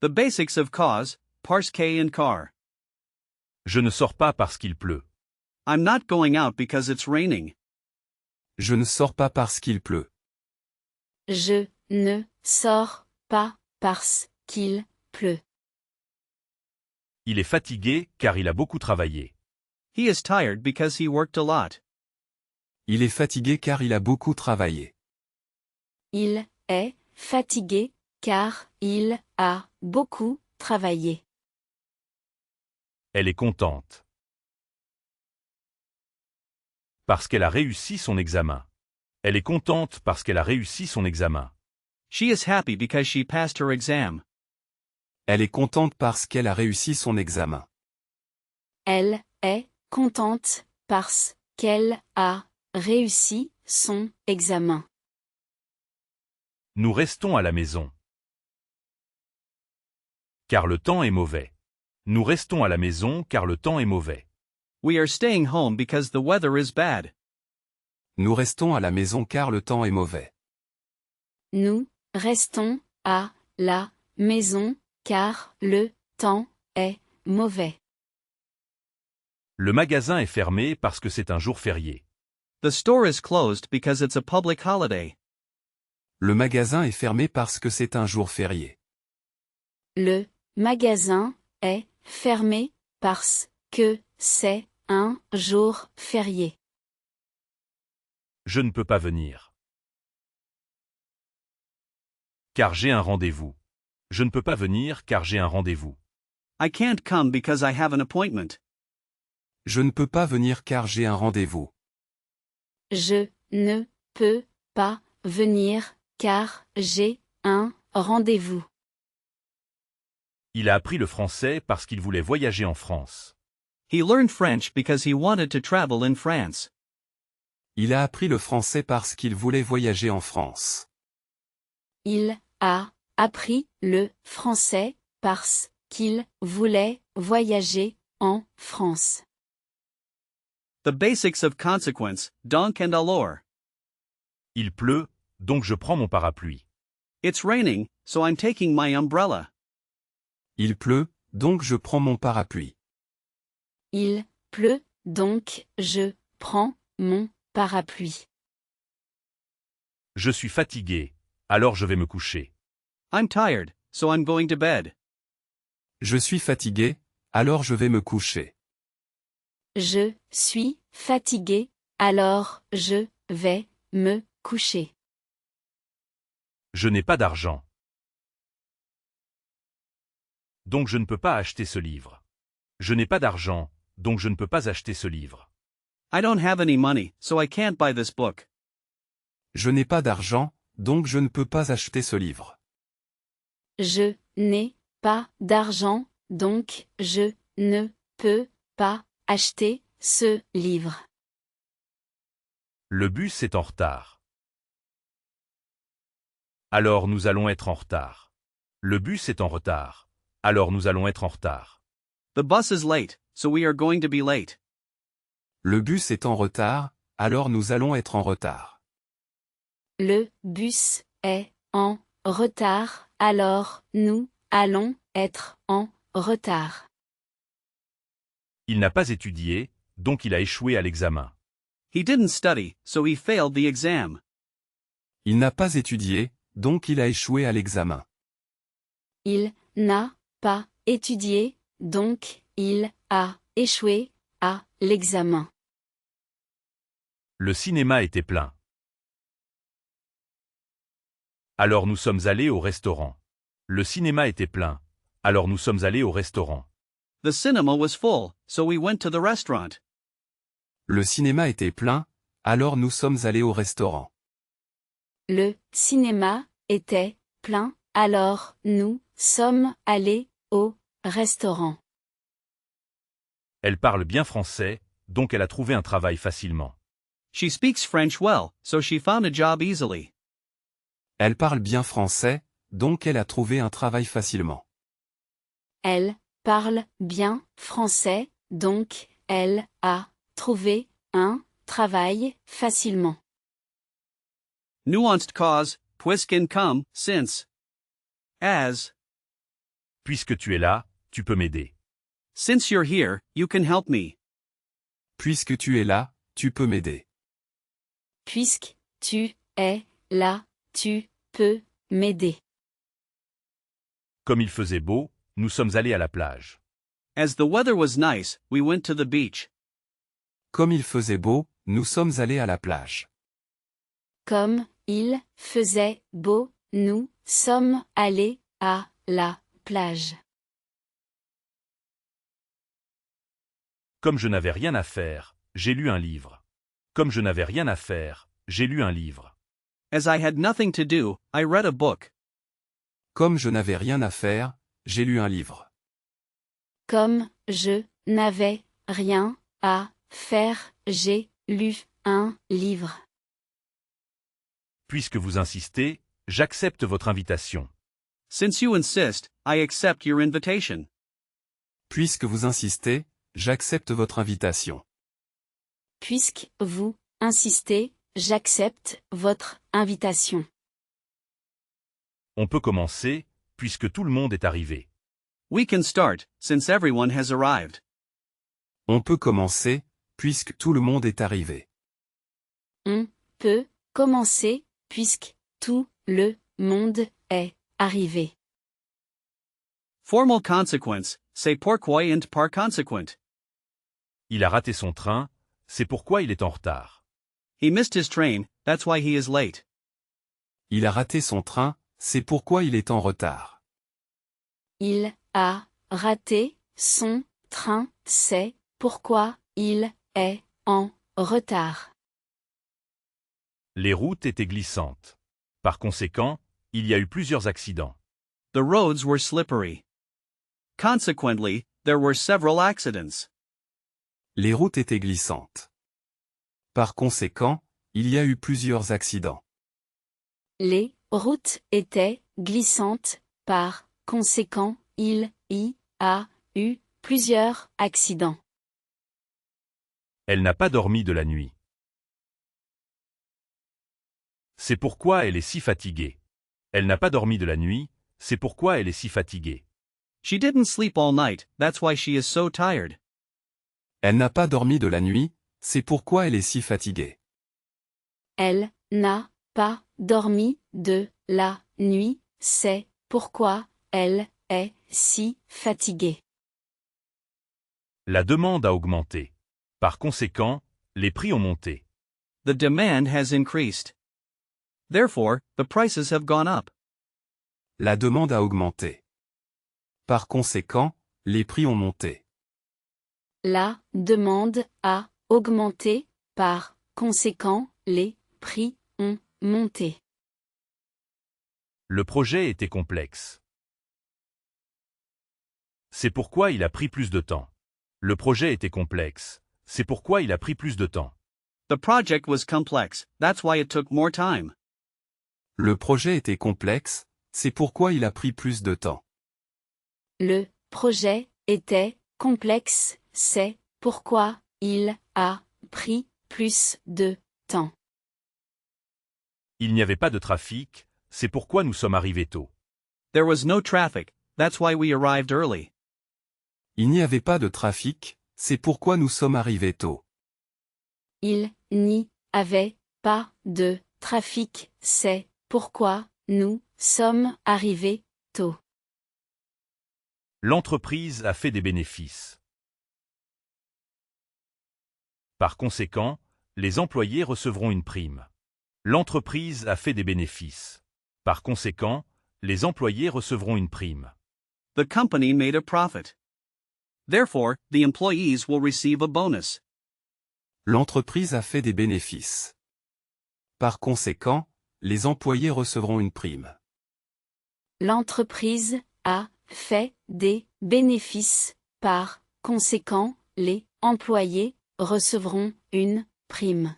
The basics of cause, parse and car. Je ne sors pas parce qu'il pleut. I'm not going out because it's raining. Je ne sors pas parce qu'il pleut. Je ne sors pas parce qu'il pleut. Il est fatigué car il a beaucoup travaillé. He is tired because he worked a lot. Il est fatigué car il a beaucoup travaillé. Il est fatigué car il a beaucoup travaillé. Elle est contente. Parce qu'elle a réussi son examen. Elle est contente parce qu'elle a réussi son examen. She is happy because she passed her exam. Elle est contente parce qu'elle a réussi son examen. Elle est contente parce qu'elle a réussi son examen. Nous restons à la maison. Car le temps est mauvais. Nous restons à la maison car le temps est mauvais. We are staying home because the weather is bad. Nous restons à la maison car le temps est mauvais. Nous restons à la maison car le temps est mauvais. Le magasin est fermé parce que c'est un jour férié. The store is closed because it's a public holiday. Le magasin est fermé parce que c'est un jour férié. Le magasin est fermé parce que c'est un jour férié. Je ne peux pas venir. Car j'ai un rendez-vous. Je ne peux pas venir car j'ai un rendez-vous. I can't come because I have an appointment. Je ne peux pas venir car j'ai un rendez-vous. Je ne peux pas venir car j'ai un rendez-vous. Il a appris le français parce qu'il voulait voyager en France. He learned French because he wanted to travel in France. Il a appris le français parce qu'il voulait voyager en France. Il a appris le français parce qu'il voulait voyager en France. The basics of consequence, donc and alors. Il pleut, donc je prends mon parapluie. It's raining, so I'm taking my umbrella. Il pleut, donc je prends mon parapluie. Il pleut, donc je prends mon parapluie. Je suis fatigué, alors je vais me coucher. I'm tired, so I'm going to bed. Je suis fatigué, alors je vais me coucher. Je suis fatigué, alors je vais me coucher. Je n'ai pas d'argent. Donc je ne peux pas acheter ce livre. Je n'ai pas d'argent, donc je ne peux pas acheter ce livre. I don't have any money, so I can't buy this book. Je n'ai pas d'argent, donc je ne peux pas acheter ce livre. Je n'ai pas d'argent, donc je ne peux pas acheter ce livre. Le bus est en retard. Alors nous allons être en retard. Le bus est en retard. Alors nous allons être en retard. The bus is late, so we are going to be late. Le bus est en retard, alors nous allons être en retard. Le bus est en retard, alors nous allons être en retard. Il n'a pas étudié, donc il a échoué à l'examen. He didn't study, so he failed the exam. Il n'a pas étudié, donc il a échoué à l'examen. Il n'a pas étudié, donc il a échoué à l'examen. Le cinéma était plein. Alors nous sommes allés au restaurant. Le cinéma était plein. Alors nous sommes allés au restaurant. The cinema was full, so we went to the restaurant. Le cinéma était plein, alors nous sommes allés au restaurant. Le cinéma était plein, alors nous sommes allés au restaurant. Elle parle bien français, donc elle a trouvé un travail facilement. She speaks French well, so she found a job easily. Elle parle bien français, donc elle a trouvé un travail facilement. Elle parle bien français, donc elle a trouvé un travail facilement. Nuanced cause, puisqu'in come, since. As. Puisque tu es là, tu peux m'aider. Since you're here, you can help me. Puisque tu es là, tu peux m'aider. Puisque tu es là, tu peux m'aider. Comme il faisait beau, nous sommes allés à la plage. As the weather was nice, we went to the beach. Comme il faisait beau, nous sommes allés à la plage. Comme il faisait beau, nous sommes allés à la plage. Comme je n'avais rien à faire, j'ai lu un livre. Comme je n'avais rien à faire, j'ai lu un livre. As I had nothing to do, I read a book. Comme je n'avais rien à faire, j'ai lu un livre. Comme je n'avais rien à faire, j'ai lu un livre. Puisque vous insistez, j'accepte votre invitation. Since you insist, I accept your invitation. Puisque vous insistez, j'accepte votre invitation. Puisque vous insistez, j'accepte votre invitation. On peut commencer, puisque tout le monde est arrivé. We can start, since everyone has arrived. On peut commencer, puisque tout le monde est arrivé. On peut commencer, puisque tout le monde est arrivé. Formal consequence, say pourquoi and par consequent. Il a raté son train, c'est pourquoi il est en retard. He missed his train, that's why he is late. Il a raté son train, c'est pourquoi il est en retard. Il a raté son train, c'est pourquoi il est en retard. Les routes étaient glissantes. Par conséquent, il y a eu plusieurs accidents. The roads were slippery. Consequently, there were several accidents. Les routes étaient glissantes. Par conséquent, il y a eu plusieurs accidents. Les routes étaient glissantes, par conséquent, il y a eu plusieurs accidents. Elle n'a pas dormi de la nuit. C'est pourquoi elle est si fatiguée. Elle n'a pas dormi de la nuit, c'est pourquoi elle est si fatiguée. She didn't sleep all night, that's why she is so tired. Elle n'a pas dormi de la nuit, c'est pourquoi elle est si fatiguée. Elle n'a pas dormi de la nuit, c'est pourquoi elle est si fatiguée. La demande a augmenté. Par conséquent, les prix ont monté. The demand has increased. Therefore, the prices have gone up. La demande a augmenté. Par conséquent, les prix ont monté. La demande a augmenté, par conséquent, les prix ont monté. Le projet était complexe. C'est pourquoi il a pris plus de temps. Le projet était complexe. C'est pourquoi il a pris plus de temps. The project was complex, that's why it took more time. Le projet était complexe, c'est pourquoi il a pris plus de temps. Le projet était complexe, c'est pourquoi il a pris plus de temps. Il n'y avait pas de trafic, c'est pourquoi nous sommes arrivés tôt. There was no traffic, that's why we arrived early. Il n'y avait pas de trafic, c'est pourquoi nous sommes arrivés tôt. Il n'y avait pas de trafic, c'est pourquoi nous sommes arrivés tôt. L'entreprise a fait des bénéfices. Par conséquent, les employés recevront une prime. L'entreprise a fait des bénéfices. Par conséquent, les employés recevront une prime. The company made a profit. Therefore, the employees will receive a bonus. L'entreprise a fait des bénéfices. Par conséquent, les employés recevront une prime. L'entreprise a fait des bénéfices, par conséquent, les employés recevront une prime.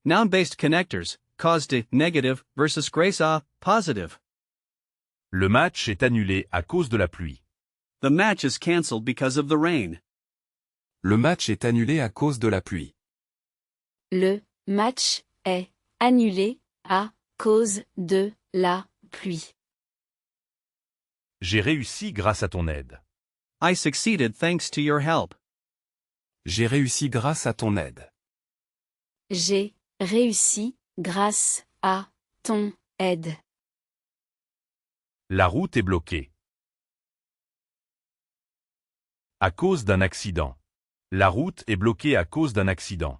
Noun-based connectors, cause de, negative, versus grace a, positive. Le match est annulé à cause de la pluie. The match is cancelled because of the rain. Le match est annulé à cause de la pluie. Le match est annulé à cause de la pluie. J'ai réussi grâce à ton aide. I succeeded thanks to your help. J'ai réussi grâce à ton aide. J'ai réussi grâce à ton aide. La route est bloquée. À cause d'un accident. La route est bloquée à cause d'un accident.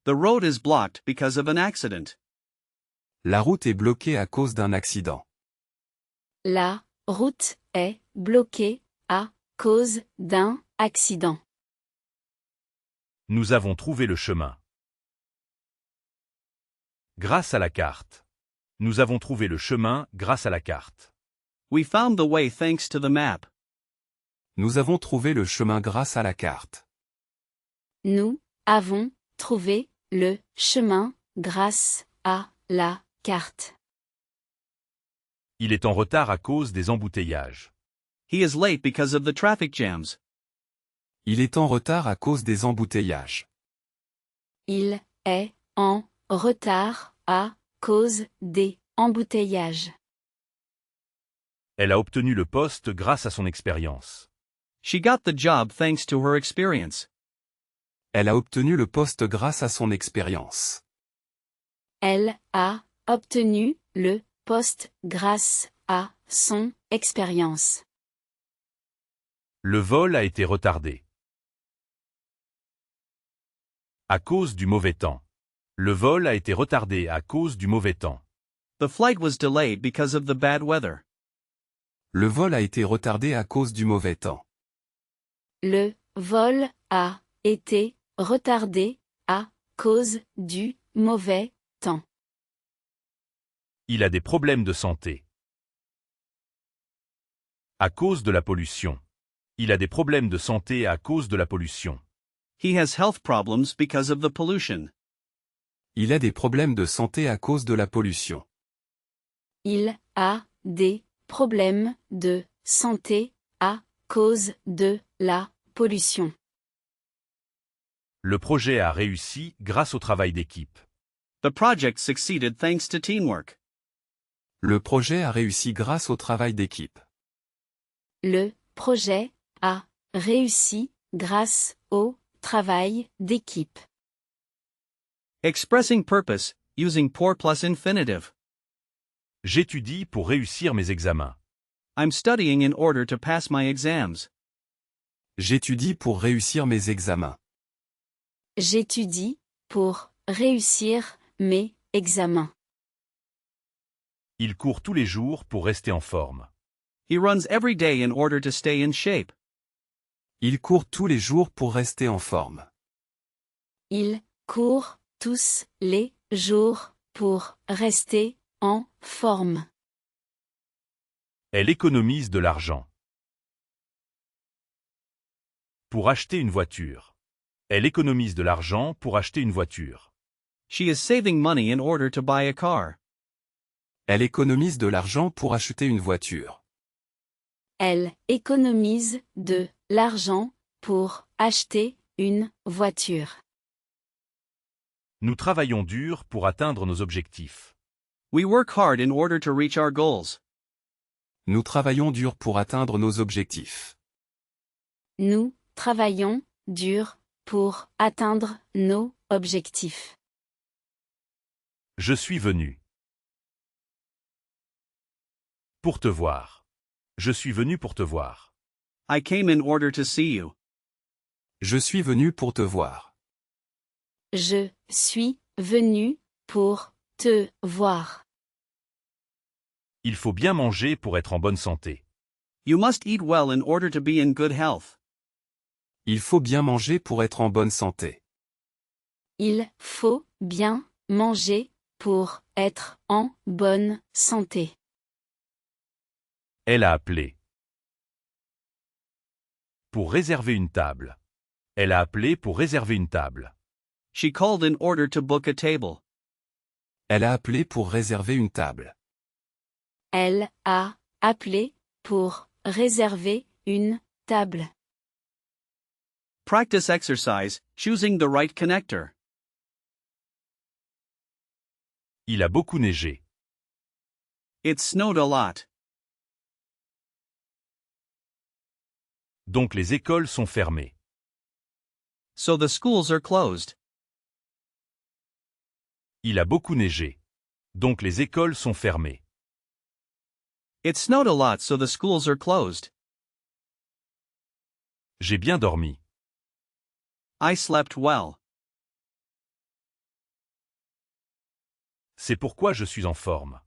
The road is blocked because of an accident. La route est bloquée à cause d'un accident. La route est bloquée à cause d'un accident. Nous avons trouvé le chemin. Grâce à la carte. Nous avons trouvé le chemin grâce à la carte. We found the way thanks to the map. Nous avons trouvé le chemin grâce à la carte. Nous avons trouvé le chemin grâce à la carte. Il est en retard à cause des embouteillages. He is late because of the traffic jams. Il est en retard à cause des embouteillages. Il est en retard à cause des embouteillages. Elle a obtenu le poste grâce à son expérience. She got the job thanks to her experience. Elle a obtenu le poste grâce à son expérience. Elle a obtenu le poste grâce à son expérience. Le vol a été retardé. À cause du mauvais temps. Le vol a été retardé à cause du mauvais temps. The flight was delayed because of the bad weather. Le vol a été retardé à cause du mauvais temps. Le vol a été retardé à cause du mauvais temps. Il a des problèmes de santé. À cause de la pollution. Il a des problèmes de santé à cause de la pollution. He has health problems because of the pollution. Il a des problèmes de santé à cause de la pollution. Il a des problèmes de santé à cause de la pollution. Le projet a réussi grâce au travail d'équipe. The project succeeded thanks to teamwork. Le projet a réussi grâce au travail d'équipe. Le projet a réussi grâce au travail d'équipe. Expressing purpose, using pour plus infinitive. J'étudie pour réussir mes examens. I'm studying in order to pass my exams. J'étudie pour réussir mes examens. J'étudie pour réussir mes examens. Il court tous les jours pour rester en forme. He runs every day in order to stay in shape. Il court tous les jours pour rester en forme. Il court tous les jours pour rester en forme. Elle économise de l'argent. Pour acheter une voiture. Elle économise de l'argent pour acheter une voiture. She is saving money in order to buy a car. Elle économise de l'argent pour acheter une voiture. Elle économise de l'argent pour acheter une voiture. Nous travaillons dur pour atteindre nos objectifs. We work hard in order to reach our goals. Nous travaillons dur pour atteindre nos objectifs. Nous travaillons dur pour atteindre nos objectifs. Je suis venu. Pour te voir. Je suis venu pour te voir. I came in order to see you. Je suis venu pour te voir. Je suis venu pour te voir. Il faut bien manger pour être en bonne santé. You must eat well in order to be in good health. Il faut bien manger pour être en bonne santé. Il faut bien manger pour être en bonne santé. Elle a appelé. Pour réserver une table. Elle a appelé pour réserver une table. She called in order to book a table. Elle a appelé pour réserver une table. Elle a appelé pour réserver une table. Practice exercise, choosing the right connector. Il a beaucoup neigé. It snowed a lot. Donc les écoles sont fermées. So the schools are closed. Il a beaucoup neigé. Donc les écoles sont fermées. It snowed a lot, so the schools are closed. J'ai bien dormi. I slept well. C'est pourquoi je suis en forme.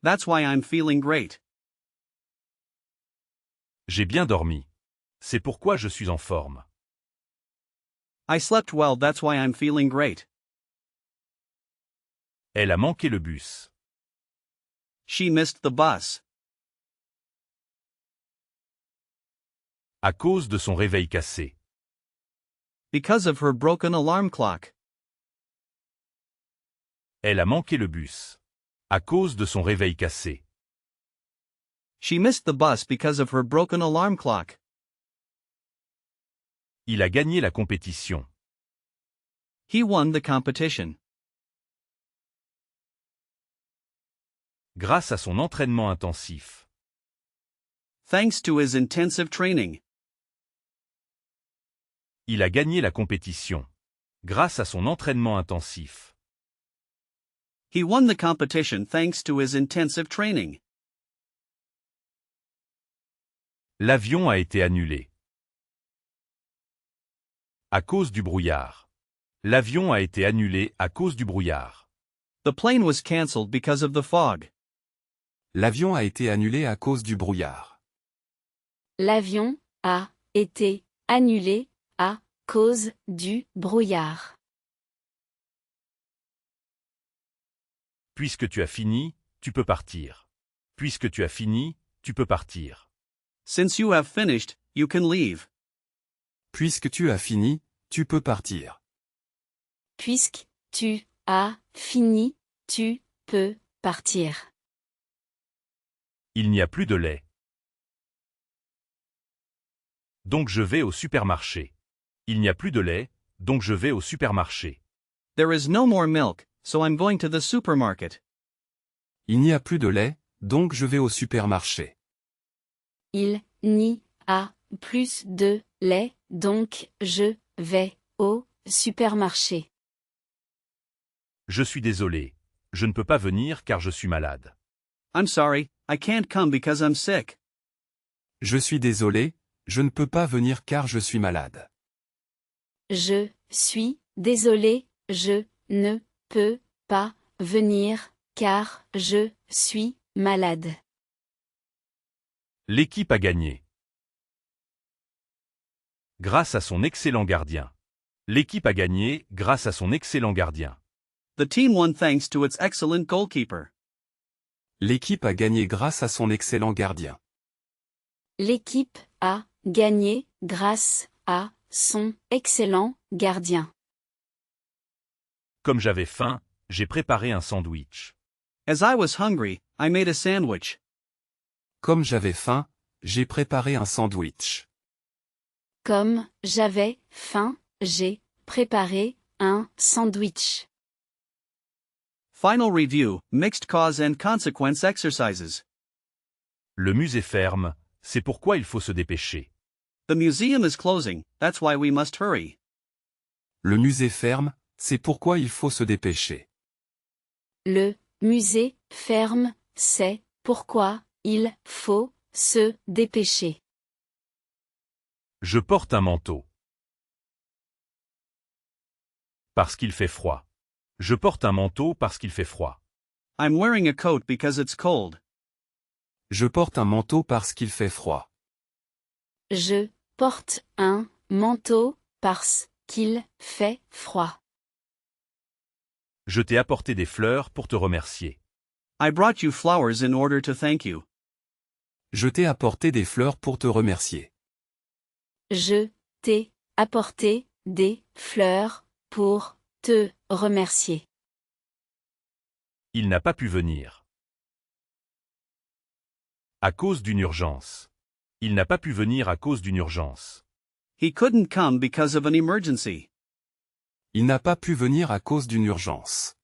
That's why I'm feeling great. J'ai bien dormi. C'est pourquoi je suis en forme. I slept well, that's why I'm feeling great. Elle a manqué le bus. She missed the bus. À cause de son réveil cassé. Because of her broken alarm clock. Elle a manqué le bus. À cause de son réveil cassé. She missed the bus because of her broken alarm clock. Il a gagné la compétition. He won the competition. Grâce à son entraînement intensif. Thanks to his intensive training. Il a gagné la compétition. Grâce à son entraînement intensif. He won the competition thanks to his intensive training. L'avion a été annulé. À cause du brouillard. L'avion a été annulé à cause du brouillard. The plane was cancelled because of the fog. L'avion a été annulé à cause du brouillard. L'avion a été annulé à cause du brouillard. Puisque tu as fini, tu peux partir. Puisque tu as fini, tu peux partir. Since you have finished, you can leave. Puisque tu as fini, tu peux partir. Puisque tu as fini, tu peux partir. Il n'y a plus de lait. Donc je vais au supermarché. Il n'y a plus de lait, donc je vais au supermarché. There is no more milk, so I'm going to the supermarket. Il n'y a plus de lait, donc je vais au supermarché. Il n'y a plus de lait, donc je vais au supermarché. Je suis désolé. Je ne peux pas venir car je suis malade. I'm sorry, I can't come because I'm sick. Je suis désolé, je ne peux pas venir car je suis malade. Je suis désolé, je ne peux pas venir car je suis malade. L'équipe a gagné. Grâce à son excellent gardien. L'équipe a gagné grâce à son excellent gardien. The team won thanks to its excellent goalkeeper. L'équipe a gagné grâce à son excellent gardien. L'équipe a gagné grâce à son excellent gardien. Comme j'avais faim, j'ai préparé un sandwich. As I was hungry, I made a sandwich. Comme j'avais faim, j'ai préparé un sandwich. Comme j'avais faim, j'ai préparé un sandwich. Final review, mixed cause and consequence exercises. Le musée ferme, c'est pourquoi il faut se dépêcher. The museum is closing, that's why we must hurry. Le musée ferme, c'est pourquoi il faut se dépêcher. Le musée ferme, c'est pourquoi il faut se dépêcher. Je porte un manteau. Parce qu'il fait froid. Je porte un manteau parce qu'il fait froid. I'm wearing a coat because it's cold. Je porte un manteau parce qu'il fait froid. Je porte un manteau parce qu'il fait froid. Je t'ai apporté des fleurs pour te remercier. I brought you flowers in order to thank you. Je t'ai apporté des fleurs pour te remercier. Je t'ai apporté des fleurs pour te remercier. Il n'a pas pu venir. À cause d'une urgence. Il n'a pas pu venir à cause d'une urgence. He couldn't come because of an emergency. Il n'a pas pu venir à cause d'une urgence.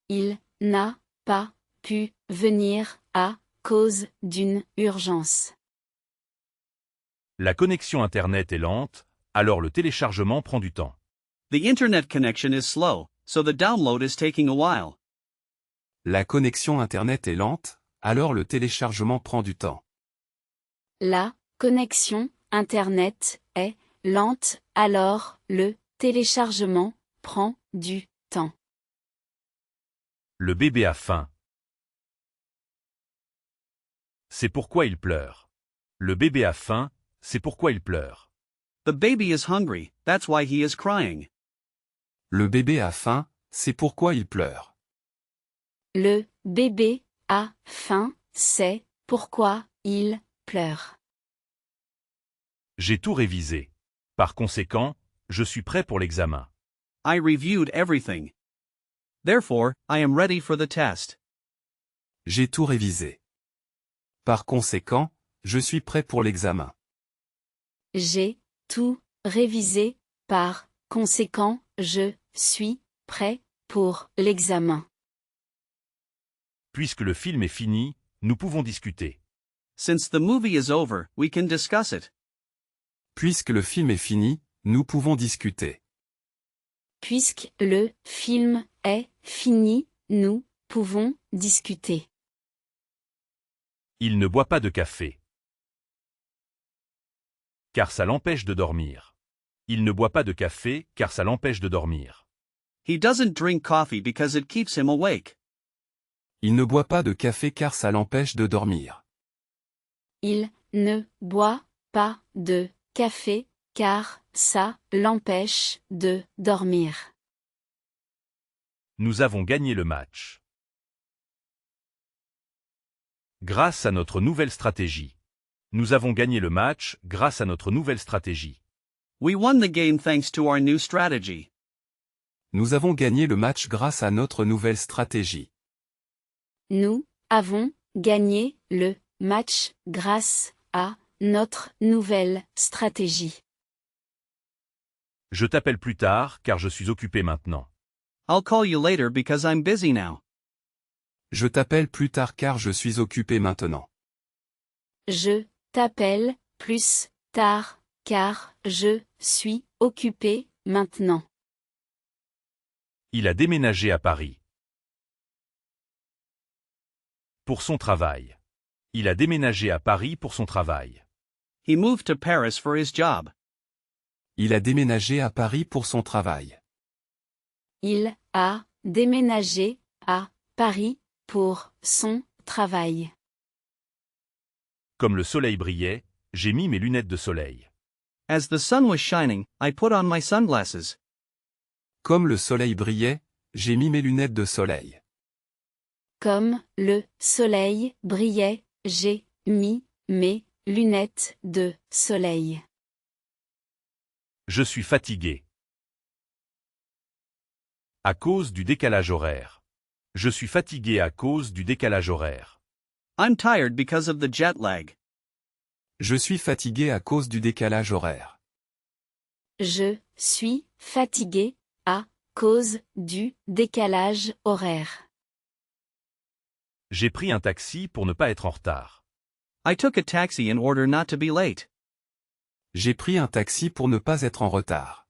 Il n'a pas pu venir à cause d'une urgence. La connexion Internet est lente, alors le téléchargement prend du temps. The internet connection is slow, so the download is taking a while. La connexion Internet est lente, alors le téléchargement prend du temps. La connexion Internet est lente, alors le téléchargement prend du temps. Le bébé a faim. C'est pourquoi il pleure. Le bébé a faim, c'est pourquoi il pleure. The baby is hungry, that's why he is crying. Le bébé a faim, c'est pourquoi il pleure. Le bébé a faim, c'est pourquoi il pleure. J'ai tout révisé. Par conséquent, je suis prêt pour l'examen. I reviewed everything. Therefore, I am ready for the test. J'ai tout révisé. Par conséquent, je suis prêt pour l'examen. J'ai tout révisé, par conséquent, je suis prêt pour l'examen. Puisque le film est fini, nous pouvons discuter. Since the movie is over, we can discuss it. Puisque le film est fini, nous pouvons discuter. Puisque le film est fini, nous pouvons discuter. Il ne boit pas de café. Car ça l'empêche de dormir. Il ne boit pas de café, car ça l'empêche de dormir. He doesn't drink coffee because it keeps him awake. Il ne boit pas de café car ça l'empêche de dormir. Il ne boit pas de café, car ça l'empêche de dormir. Nous avons gagné le match. Grâce à notre nouvelle stratégie. Nous avons gagné le match grâce à notre nouvelle stratégie. We won the game thanks to our new strategy. Nous avons gagné le match grâce à notre nouvelle stratégie. Nous avons gagné le match grâce à notre nouvelle stratégie. Je t'appelle plus tard car je suis occupé maintenant. I'll call you later because I'm busy now. Je t'appelle plus tard car je suis occupé maintenant. Je t'appelle plus tard, car je suis occupé maintenant. Il a déménagé à Paris. Pour son travail. Il a déménagé à Paris pour son travail. He moved to Paris for his job. Il a déménagé à Paris pour son travail. Il a déménagé à Paris pour son travail. Comme le soleil brillait, j'ai mis mes lunettes de soleil. As the sun was shining, I put on my sunglasses. Comme le soleil brillait, j'ai mis mes lunettes de soleil. Comme le soleil brillait, j'ai mis mes lunettes de soleil. Je suis fatigué. À cause du décalage horaire. Je suis fatigué à cause du décalage horaire. I'm tired because of the jet lag. Je suis fatigué à cause du décalage horaire. Je suis fatigué à cause du décalage horaire. J'ai pris un taxi pour ne pas être en retard. I took a taxi in order not to be late. J'ai pris un taxi pour ne pas être en retard.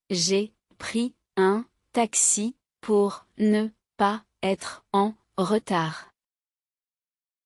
J'ai pris un taxi pour ne pas être en retard.